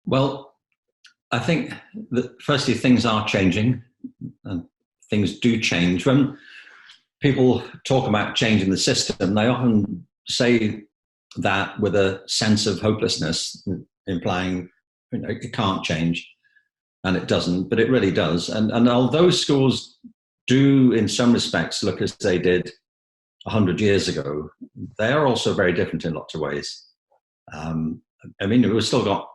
Well, I think that firstly, things are changing and things do change. When people talk about changing the system, they often say that with a sense of hopelessness, implying it can't change, and it doesn't, but it really does. And although schools do, in some respects, look as they did 100 years ago, they are also very different in lots of ways. I mean, we've still got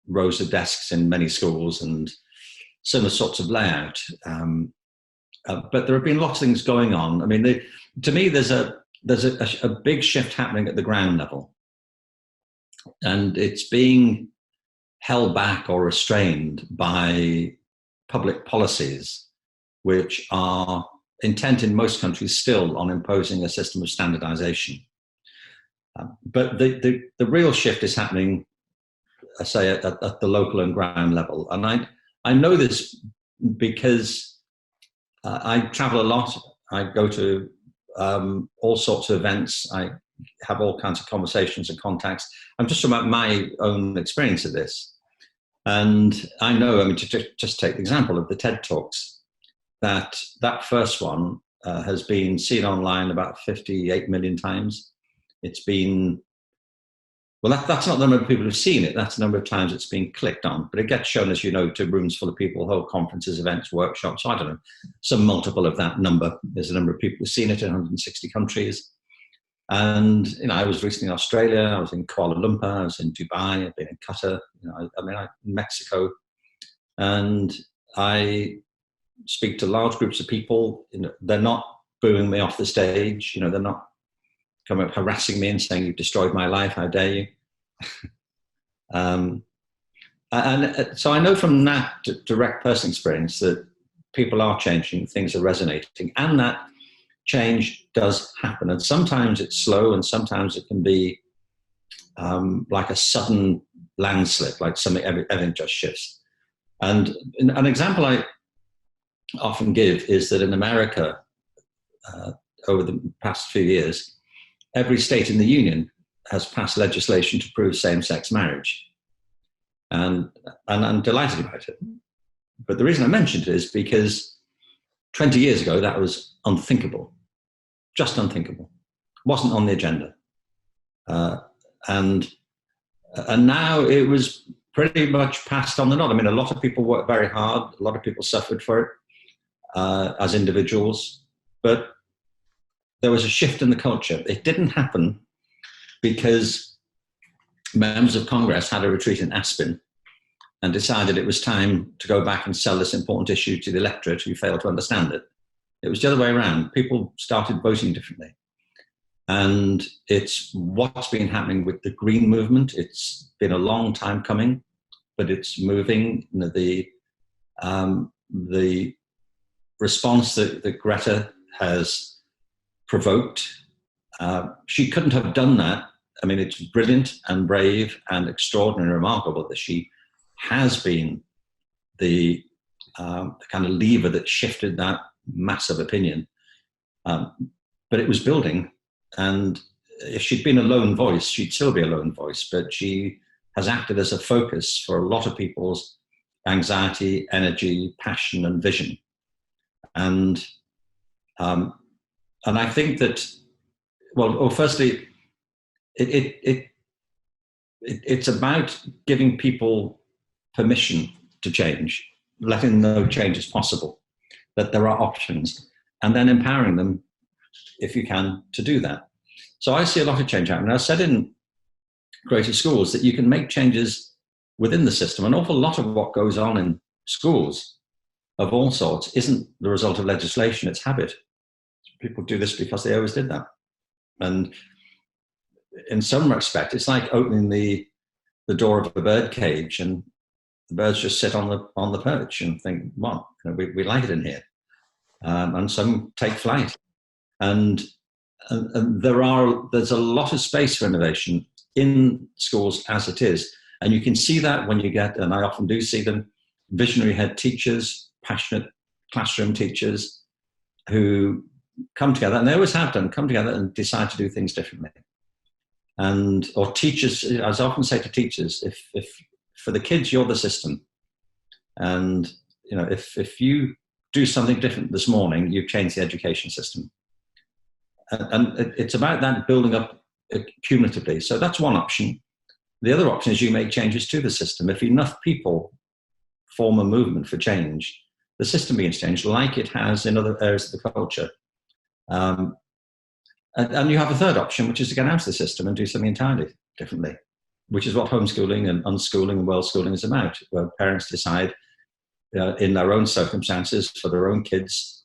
rows of desks in many schools and similar sorts of layout. But there have been lots of things going on. I mean, to me, there's a big shift happening at the ground level, and it's being held back or restrained by public policies, which are intent in most countries still on imposing a system of standardization. But the real shift is happening, I say, at the local and ground level. And I know this because I travel a lot. I go to all sorts of events. I have all kinds of conversations and contacts. I'm just talking about my own experience of this. And I know, I mean, to just take the example of the TED Talks, that first one has been seen online about 58 million times. It's been, well, that's not the number of people who've seen it. That's the number of times it's been clicked on. But it gets shown, as you know, to rooms full of people, whole conferences, events, workshops. So I don't know, some multiple of that number. There's a number of people who've seen it in 160 countries. And, you know, I was recently in Australia. I was in Kuala Lumpur. I was in Dubai. I've been in Qatar. You know, in Mexico. And I speak to large groups of people. You know, they're not booing me off the stage. You know, they're not coming up harassing me and saying, "You've destroyed my life. How dare you?" And so I know from that direct personal experience that people are changing, things are resonating, and that change does happen. And sometimes it's slow, and sometimes it can be like a sudden landslip, like everything just shifts. And an example I often give is that in America, over the past few years, every state in the union has passed legislation to approve same-sex marriage. And I'm delighted about it. But the reason I mentioned it is because 20 years ago, that was unthinkable, just unthinkable. Wasn't on the agenda. And now it was pretty much passed on the nod. I mean, a lot of people worked very hard. A lot of people suffered for it as individuals. But there was a shift in the culture. It didn't happen because members of Congress had a retreat in Aspen and decided it was time to go back and sell this important issue to the electorate who failed to understand it. It was the other way around. People started voting differently. And it's what's been happening with the Green movement. It's been a long time coming, but it's moving. You know, the response that Greta has provoked, she couldn't have done that. I mean, it's brilliant and brave and extraordinary and remarkable that she has been the kind of lever that shifted that massive opinion. But it was building. And if she'd been a lone voice, she'd still be a lone voice. But she has acted as a focus for a lot of people's anxiety, energy, passion, and vision. And I think that, well, firstly, it's about giving people permission to change, letting them know change is possible, that there are options, and then empowering them, if you can, to do that. So I see a lot of change happening. I said in Creative Schools that you can make changes within the system. An awful lot of what goes on in schools of all sorts isn't the result of legislation, it's habit. People do this because they always did that. And in some respect, it's like opening the door of a bird cage and the birds just sit on the perch and think, well, you know, we like it in here. And some take flight. And there's a lot of space for innovation in schools as it is. And you can see that when you get, and I often do see them, visionary head teachers, passionate classroom teachers who come together, and they always have done, come together and decide to do things differently. Or teachers, as I often say to teachers, if for the kids, you're the system. And, you know, if you do something different this morning, you've changed the education system. And it's about that building up cumulatively. So that's one option. The other option is you make changes to the system. If enough people form a movement for change, the system begins to change, like it has in other areas of the culture. And you have a third option, which is to get out of the system and do something entirely differently, which is what homeschooling and unschooling and worldschooling is about, where parents decide in their own circumstances for their own kids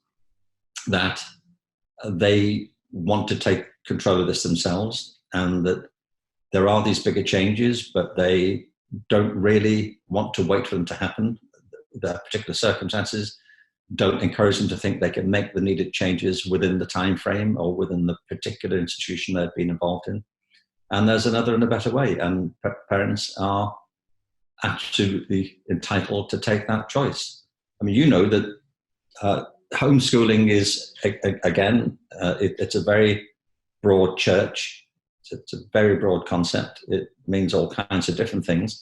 that they want to take control of this themselves, and that there are these bigger changes, but they don't really want to wait for them to happen. Their particular circumstances don't encourage them to think they can make the needed changes within the time frame or within the particular institution they've been involved in. And there's another and a better way, and parents are absolutely entitled to take that choice. I mean, you know that homeschooling is, again, it's a very broad church. It's a very broad concept. It means all kinds of different things.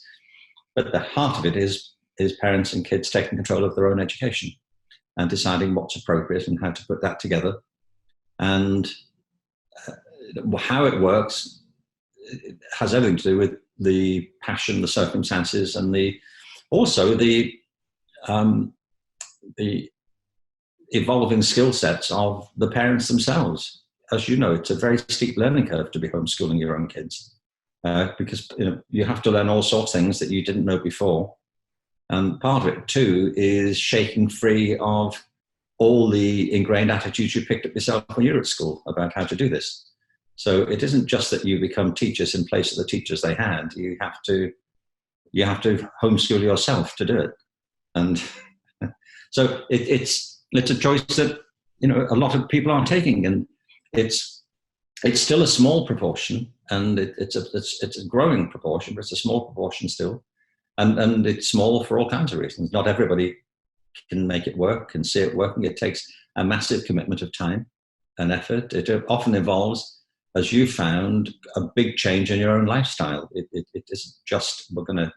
But the heart of it is parents and kids taking control of their own education and deciding what's appropriate and how to put that together. And how it works, it has everything to do with the passion, the circumstances, and also the evolving skill sets of the parents themselves. As you know, it's a very steep learning curve to be homeschooling your own kids, because you have to learn all sorts of things that you didn't know before. And part of it too is shaking free of all the ingrained attitudes you picked up yourself when you were at school about how to do this. So it isn't just that you become teachers in place of the teachers they had. You have to homeschool yourself to do it. And so it's a choice that a lot of people aren't taking, and it's still a small proportion, and it's a growing proportion, but it's a small proportion still, and it's small for all kinds of reasons. Not everybody can make it work, can see it working. It takes a massive commitment of time and effort. It often involves, as you found, a big change in your own lifestyle. It isn't just we're going to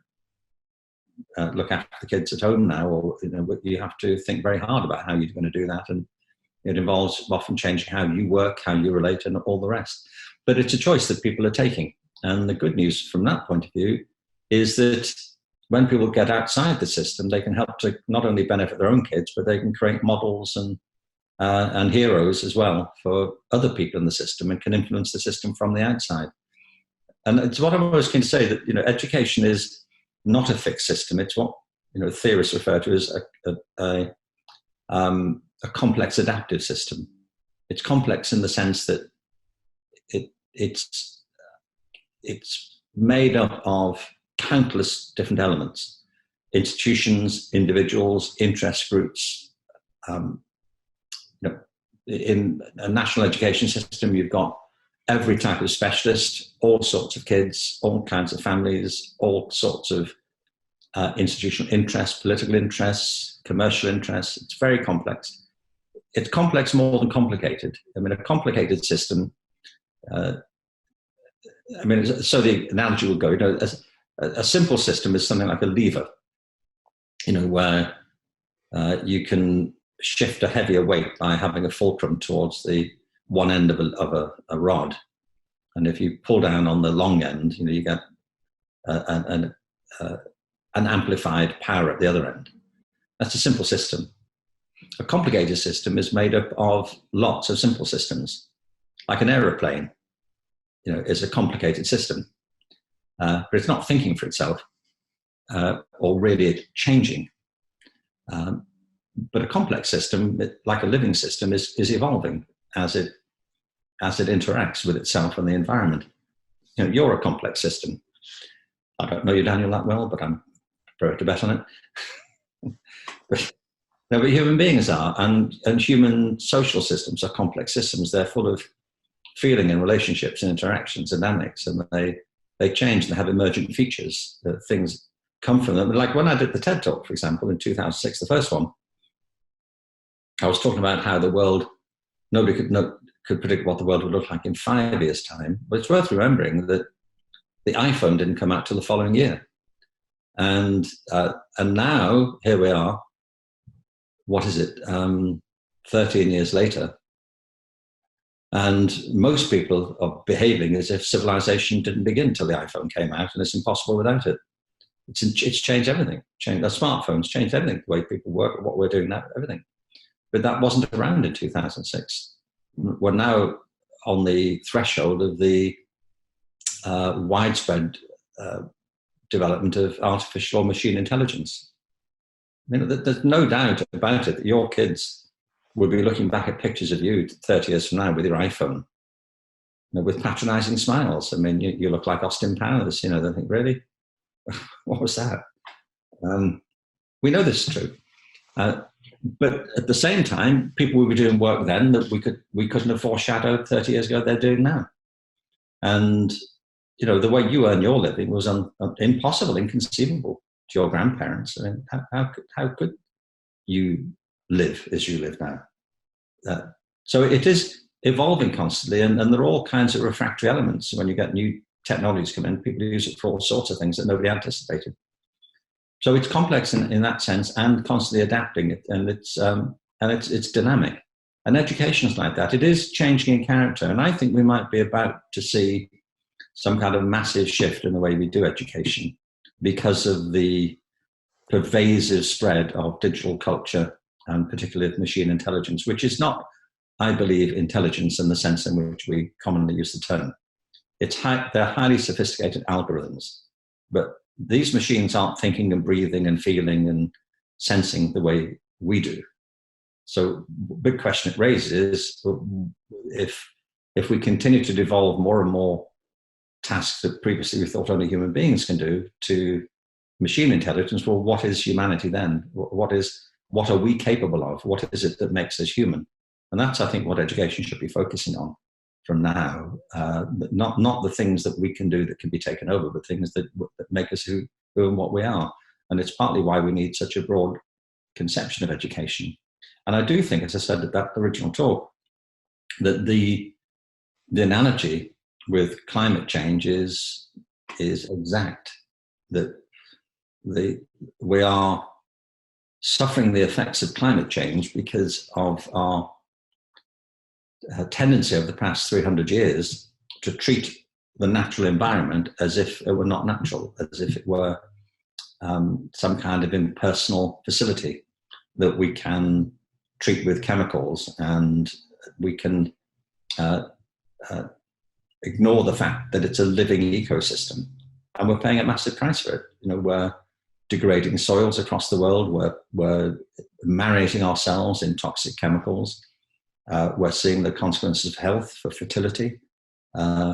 look after the kids at home now, or you have to think very hard about how you're going to do that, and it involves often changing how you work, how you relate, and all the rest. But it's a choice that people are taking. And the good news from that point of view is that when people get outside the system, they can help to not only benefit their own kids, but they can create models and heroes as well for other people in the system, and can influence the system from the outside. And it's what I'm always keen to say, that education is not a fixed system. It's what theorists refer to as a complex adaptive system. It's complex in the sense that it's made up of countless different elements: institutions, individuals, interest groups. In a national education system, you've got every type of specialist, all sorts of kids, all kinds of families, all sorts of institutional interests, political interests, commercial interests. It's very complex. It's complex more than complicated. I mean, a complicated system, so the analogy will go, a simple system is something like a lever, where you can shift a heavier weight by having a fulcrum towards the one end of a rod. And if you pull down on the long end, you get an amplified power at the other end. That's a simple system. A complicated system is made up of lots of simple systems. Like an aeroplane, is a complicated system, but it's not thinking for itself or really changing. But a complex system, like a living system, is evolving as it interacts with itself and the environment. You're a complex system. I don't know you, Daniel, that well, but I'm prepared to bet on it. but human beings are, and human social systems are complex systems. They're full of feeling and relationships and interactions and dynamics, and they change and have emergent features. Things come from them. Like when I did the TED Talk, for example, in 2006, the first one, I was talking about how the world, nobody could predict what the world would look like in 5 years' time. But it's worth remembering that the iPhone didn't come out till the following year. And now here we are. What is it? 13 years later. And most people are behaving as if civilization didn't begin until the iPhone came out, and it's impossible without it. It's changed everything. The smartphones changed everything, the way people work, what we're doing now, everything. But that wasn't around in 2006. We're now on the threshold of the widespread development of artificial machine intelligence. There's no doubt about it that your kids will be looking back at pictures of you 30 years from now with your iPhone, with patronizing smiles. I mean, you look like Austin Powers. They think, really? What was that? We know this is true. But at the same time, people will be doing work then that we couldn't have foreshadowed 30 years ago they're doing now. And, the way you earn your living was impossible, inconceivable to your grandparents. I mean, how could you live as you live now? So it is evolving constantly, and there are all kinds of refractory elements. When you get new technologies come in, people use it for all sorts of things that nobody anticipated. So it's complex in that sense, and constantly adapting it, and it's dynamic. And education is like that. It is changing in character, and I think we might be about to see some kind of massive shift in the way we do education because of the pervasive spread of digital culture, and particularly of machine intelligence, which is not, I believe, intelligence in the sense in which we commonly use the term. They're highly sophisticated algorithms, but these machines aren't thinking and breathing and feeling and sensing the way we do. So the big question it raises is if we continue to devolve more and more tasks that previously we thought only human beings can do to machine intelligence, well, what is humanity then? What are we capable of? What is it that makes us human? And that's, I think, what education should be focusing on from now. Not the things that we can do that can be taken over, but things that make us who and what we are. And it's partly why we need such a broad conception of education. And I do think, as I said at that original talk, that the analogy with climate change is exact. That we are suffering the effects of climate change because of our tendency over the past 300 years to treat the natural environment as if it were not natural, as if it were some kind of impersonal facility that we can treat with chemicals, and we can ignore the fact that it's a living ecosystem, and we're paying a massive price for it. We're degrading soils across the world. We're marinating ourselves in toxic chemicals. We're seeing the consequences of health, for fertility,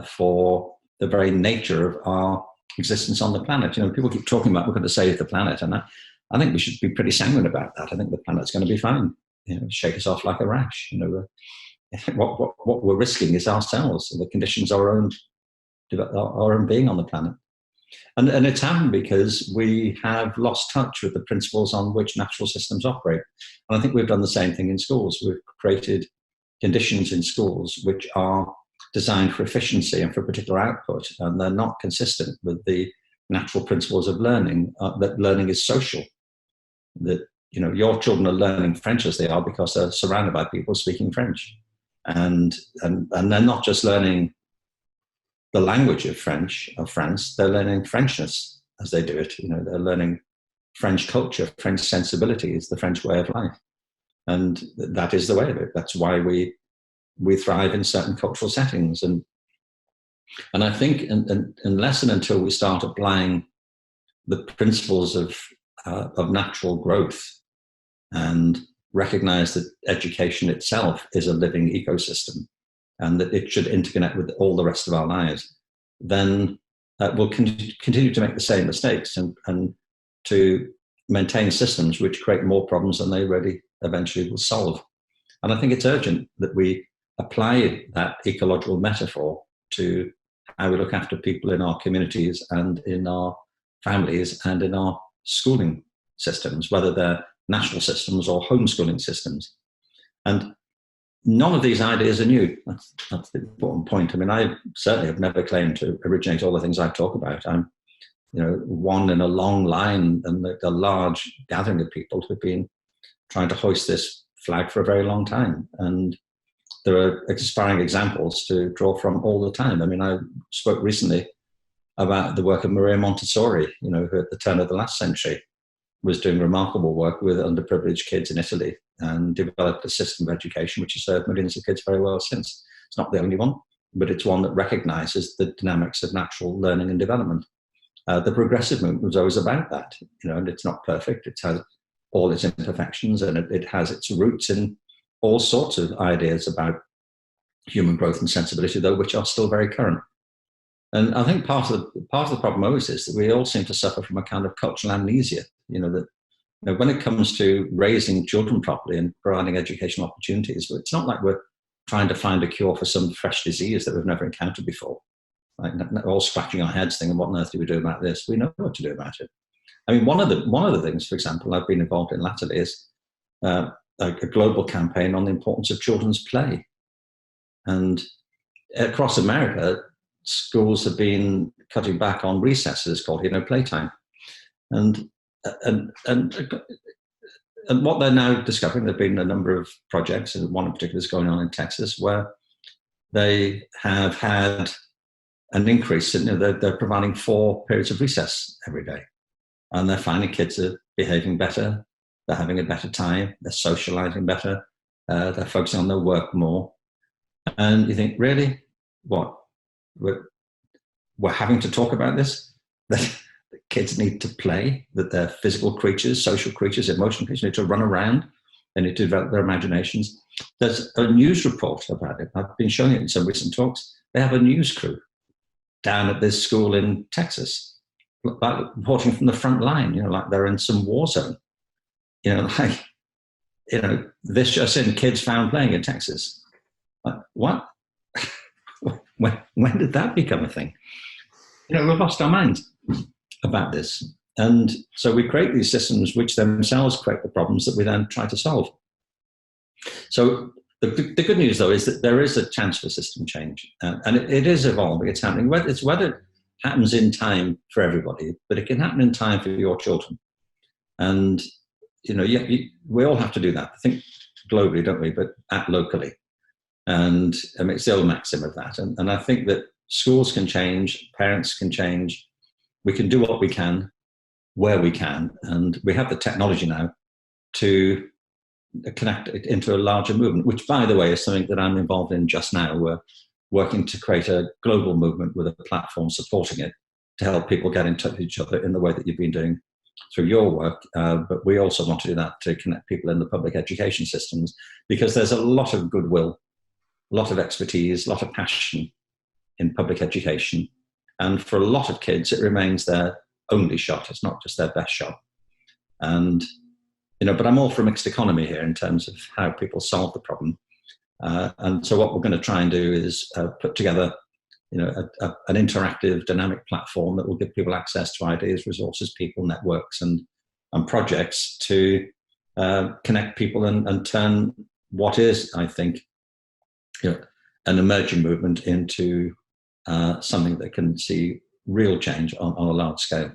for the very nature of our existence on the planet. People keep talking about we're going to save the planet, and I think we should be pretty sanguine about that. I think the planet's going to be fine. Shake us off like a rash. What we're risking is ourselves, the conditions of our own being on the planet. And it's happened because we have lost touch with the principles on which natural systems operate. And I think we've done the same thing in schools. We've created conditions in schools which are designed for efficiency and for particular output, and they're not consistent with the natural principles of learning, that learning is social, that your children are learning French as they are because they're surrounded by people speaking French. And they're not just learning the language of France, they're learning Frenchness as they do it. They're learning French culture, French sensibilities, the French way of life. And that is the way of it. That's why we thrive in certain cultural settings. And I think unless and until we start applying the principles of natural growth and recognize that education itself is a living ecosystem and that it should interconnect with all the rest of our lives, then we'll continue to make the same mistakes and to maintain systems which create more problems than they really eventually will solve. And I think it's urgent that we apply that ecological metaphor to how we look after people in our communities and in our families and in our schooling systems, whether they're national systems or homeschooling systems. And none of these ideas are new. That's the important point. I mean, I certainly have never claimed to originate all the things I talk about. I'm one in a long line and a large gathering of people who've been trying to hoist this flag for a very long time. And there are inspiring examples to draw from all the time. I mean, I spoke recently about the work of Maria Montessori, who at the turn of the last century was doing remarkable work with underprivileged kids in Italy and developed a system of education which has served millions of kids very well since. It's not the only one, but it's one that recognizes the dynamics of natural learning and development. The progressive movement was always about that, and it's not perfect. It has all its imperfections, and it has its roots in all sorts of ideas about human growth and sensibility, though, which are still very current. And I think part of the problem always is that we all seem to suffer from a kind of cultural amnesia. That when it comes to raising children properly and providing educational opportunities, it's not like we're trying to find a cure for some fresh disease that we've never encountered before. Like all scratching our heads thinking, what on earth do we do about this? We know what to do about it. I mean, one of the things, for example, I've been involved in latterly is a global campaign on the importance of children's play. And across America, schools have been cutting back on recesses called playtime. And what they're now discovering, there have been a number of projects, and one in particular is going on in Texas, where they have had an increase in, they're providing 4 periods of recess every day. And they're finding kids are behaving better, they're having a better time, they're socializing better, they're focusing on their work more. And you think, really? What? We're having to talk about this? That kids need to play, that they're physical creatures, social creatures, emotional creatures, need to run around, they need to develop their imaginations. There's a news report about it. I've been showing it in some recent talks. They have a news crew down at this school in Texas, like reporting from the front line, like they're in some war zone. This just in, kids found playing in Texas. Like, what? when did that become a thing? We've lost our minds about this. And so we create these systems which themselves create the problems that we then try to solve. So the good news, though, is that there is a chance for system change. And it is evolving, it's happening. It's whether it happens in time for everybody, but it can happen in time for your children. And, we all have to do that. I think globally, don't we, but act locally. And it's the old maxim of that. And I think that schools can change, parents can change, we can do what we can, where we can, and we have the technology now to connect it into a larger movement, which, by the way, is something that I'm involved in just now. We're working to create a global movement with a platform supporting it to help people get in touch with each other in the way that you've been doing through your work. But we also want to do that to connect people in the public education systems, because there's a lot of goodwill, a lot of expertise, a lot of passion in public education. And for a lot of kids, it remains their only shot. It's not just their best shot. And, but I'm all for a mixed economy here in terms of how people solve the problem. And so what we're going to try and do is put together, an interactive, dynamic platform that will give people access to ideas, resources, people, networks, and projects to connect people and turn what is, I think, an emerging movement into something that can see real change on a large scale.